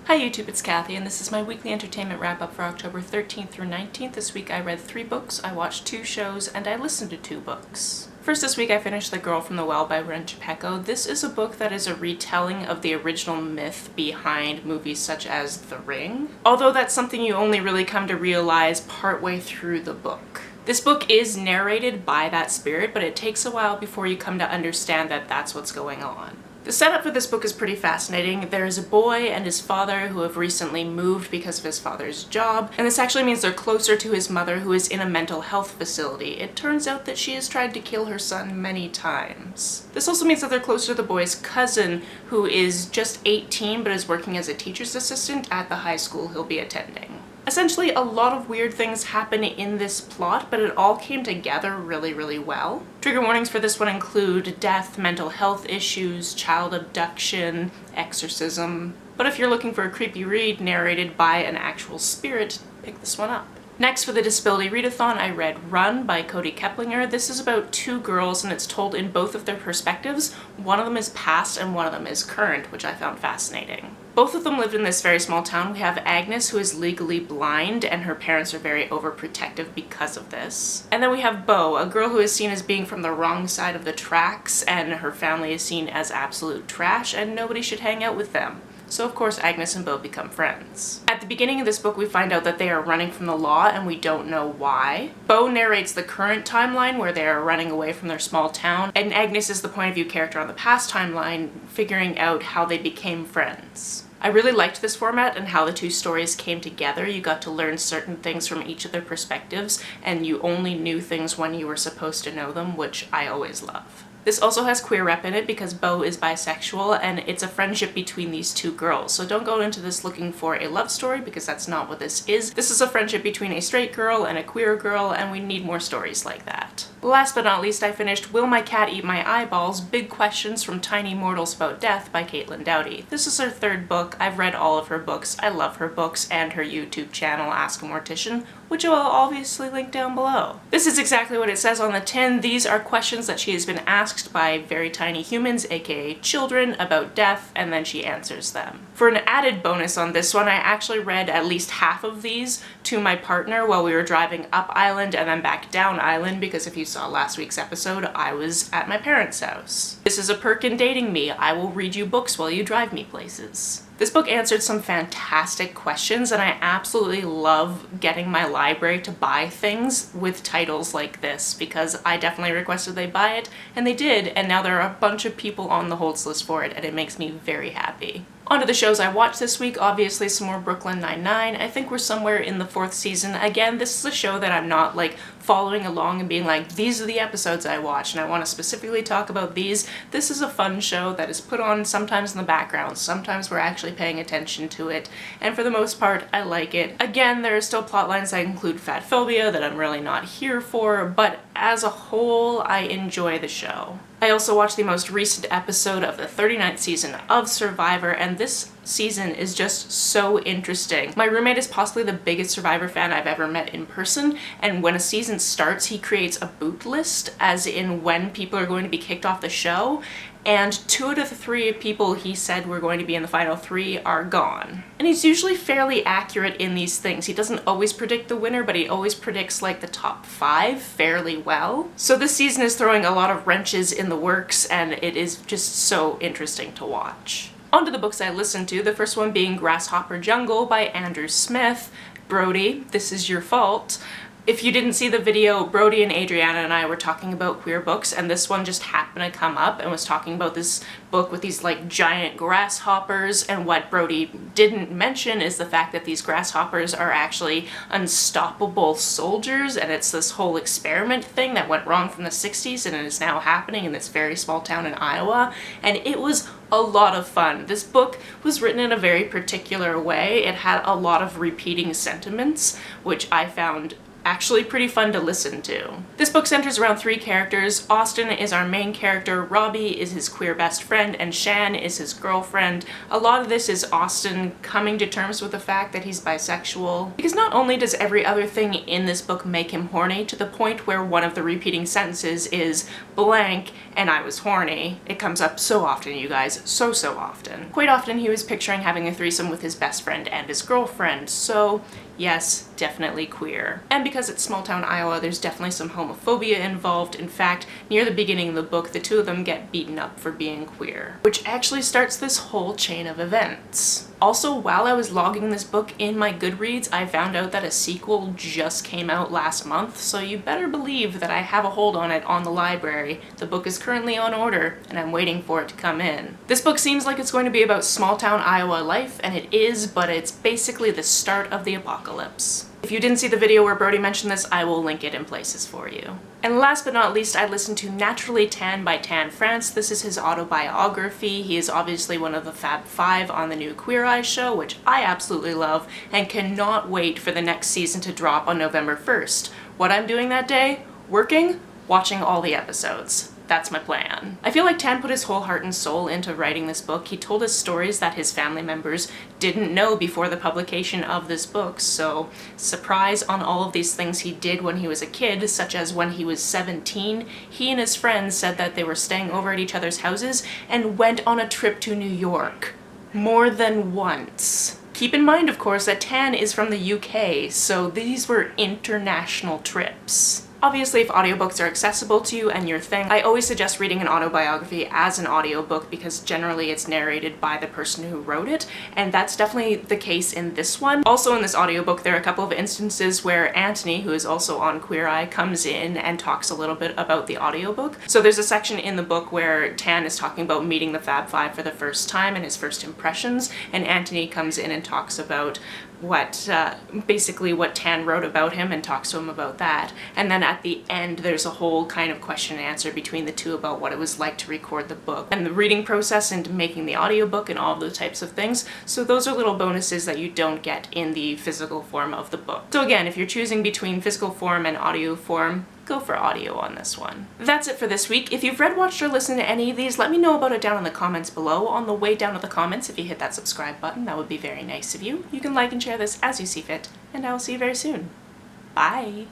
Hi YouTube, it's Kathy, and this is my weekly entertainment wrap-up for October 13th through 19th. This week I read 3 books, I watched 2 shows, and I listened to 2 books. First this week I finished The Girl from the Well by Rin Chupeco. This is a book that is a retelling of the original myth behind movies such as The Ring, although that's something you only really come to realize partway through the book. This book is narrated by that spirit, but it takes a while before you come to understand that that's what's going on. The setup for this book is pretty fascinating. There is a boy and his father who have recently moved because of his father's job, and this actually means they're closer to his mother, who is in a mental health facility. It turns out that she has tried to kill her son many times. This also means that they're closer to the boy's cousin, who is just 18 but is working as a teacher's assistant at the high school he'll be attending. Essentially, a lot of weird things happen in this plot, but it all came together really well. Trigger warnings for this one include death, mental health issues, child abduction, exorcism. But if you're looking for a creepy read narrated by an actual spirit, pick this one up. Next, for the Disability Readathon, I read Run by Kody Keplinger. This is about 2 girls, and it's told in both of their perspectives. One of them is past and one of them is current, which I found fascinating. Both of them lived in this very small town. We have Agnes, who is legally blind, and her parents are very overprotective because of this. And then we have Bo, a girl who is seen as being from the wrong side of the tracks, and her family is seen as absolute trash, and nobody should hang out with them. So of course Agnes and Bo become friends. At the beginning of this book we find out that they are running from the law and we don't know why. Bo narrates the current timeline where they are running away from their small town, and Agnes is the point of view character on the past timeline, figuring out how they became friends. I really liked this format and how the 2 stories came together. You got to learn certain things from each of their perspectives, and you only knew things when you were supposed to know them, which I always love. This also has queer rep in it because Bo is bisexual, and it's a friendship between these 2 girls. So don't go into this looking for a love story, because that's not what this is. This is a friendship between a straight girl and a queer girl, and we need more stories like that. Last but not least, I finished Will My Cat Eat My Eyeballs? Big Questions from Tiny Mortals About Death by Doughty. This is her 3rd book. I've read all of her books. I love her books and her YouTube channel, Ask a Mortician, which I will obviously link down below. This is exactly what it says on the tin. These are questions that she has been asked by very tiny humans, aka children, about death, and then she answers them. For an added bonus on this one, I actually read at least half of these to my partner while we were driving up island and then back down island, because if you saw last week's episode, I was at my parents' house. This is a perk in dating me. I will read you books while you drive me places. This book answered some fantastic questions, and I absolutely love getting my library to buy things with titles like this, because I definitely requested they buy it, and they did, and now there are a bunch of people on the holds list for it, and it makes me very happy. On to the shows I watched this week. Obviously some more Brooklyn Nine-Nine. I think we're somewhere in the 4th season. Again, this is a show that I'm not like following along and being like, these are the episodes I watched and I want to specifically talk about these. This is a fun show that is put on sometimes in the background. Sometimes we're actually paying attention to it, and for the most part I like it. Again, there are still plot lines that include fat phobia that I'm really not here for, but as a whole I enjoy the show. I also watched the most recent episode of the 39th season of Survivor, and this season is just so interesting. My roommate is possibly the biggest Survivor fan I've ever met in person, and when a season starts he creates a boot list, as in when people are going to be kicked off the show, and 2 out of the 3 people he said were going to be in the final 3 are gone. And he's usually fairly accurate in these things. He doesn't always predict the winner, but he always predicts like the top 5 fairly well. So this season is throwing a lot of wrenches in the works, and it is just so interesting to watch. On to the books I listened to, the first one being Grasshopper Jungle by Andrew Smith. Brody, this is your fault. If you didn't see the video, Brody and Adriana and I were talking about queer books, and this one just happened to come up and was talking about this book with these like giant grasshoppers, and what Brody didn't mention is the fact that these grasshoppers are actually unstoppable soldiers, and it's this whole experiment thing that went wrong from the 60s and it is now happening in this very small town in Iowa, and it was a lot of fun. This book was written in a very particular way. It had a lot of repeating sentiments, which I found actually pretty fun to listen to. This book centers around 3 characters. Austin is our main character, Robbie is his queer best friend, and Shan is his girlfriend. A lot of this is Austin coming to terms with the fact that he's bisexual, because not only does every other thing in this book make him horny, to the point where one of the repeating sentences is blank, and I was horny. It comes up so often, you guys, so often. Quite often he was picturing having a threesome with his best friend and his girlfriend, so yes, definitely queer. And because it's small town Iowa, there's definitely some homophobia involved. In fact, near the beginning of the book, the 2 of them get beaten up for being queer, which actually starts this whole chain of events. Also, while I was logging this book in my Goodreads, I found out that a sequel just came out last month, so you better believe that I have a hold on it on the library. The book is currently on order, and I'm waiting for it to come in. This book seems like it's going to be about small town Iowa life, and it is, but it's basically the start of the apocalypse. If you didn't see the video where Brody mentioned this, I will link it in places for you. And last but not least, I listened to Naturally Tan by Tan France. This is his autobiography. He is obviously one of the Fab Five on the new Queer Eye show, which I absolutely love, and cannot wait for the next season to drop on November 1st. What I'm doing that day? Working? Watching all the episodes. That's my plan. I feel like Tan put his whole heart and soul into writing this book. He told us stories that his family members didn't know before the publication of this book, so surprise on all of these things he did when he was a kid, such as when he was 17, he and his friends said that they were staying over at each other's houses and went on a trip to New York. More than once. Keep in mind, of course, that Tan is from the UK, so these were international trips. Obviously, if audiobooks are accessible to you and your thing, I always suggest reading an autobiography as an audiobook because generally it's narrated by the person who wrote it, and that's definitely the case in this one. Also in this audiobook, there are a couple of instances where Anthony, who is also on Queer Eye, comes in and talks a little bit about the audiobook. So there's a section in the book where Tan is talking about meeting the Fab Five for the first time and his first impressions, and Anthony comes in and talks about basically what Tan wrote about him and talks to him about that. And then at the end, there's a whole kind of question and answer between the 2 about what it was like to record the book and the reading process and making the audiobook and all of those types of things. So those are little bonuses that you don't get in the physical form of the book. So again, if you're choosing between physical form and audio form, go for audio on this one. That's it for this week. If you've read, watched, or listened to any of these, let me know about it down in the comments below. On the way down to the comments, if you hit that subscribe button, that would be very nice of you. You can like and share this as you see fit, and I will see you very soon. Bye!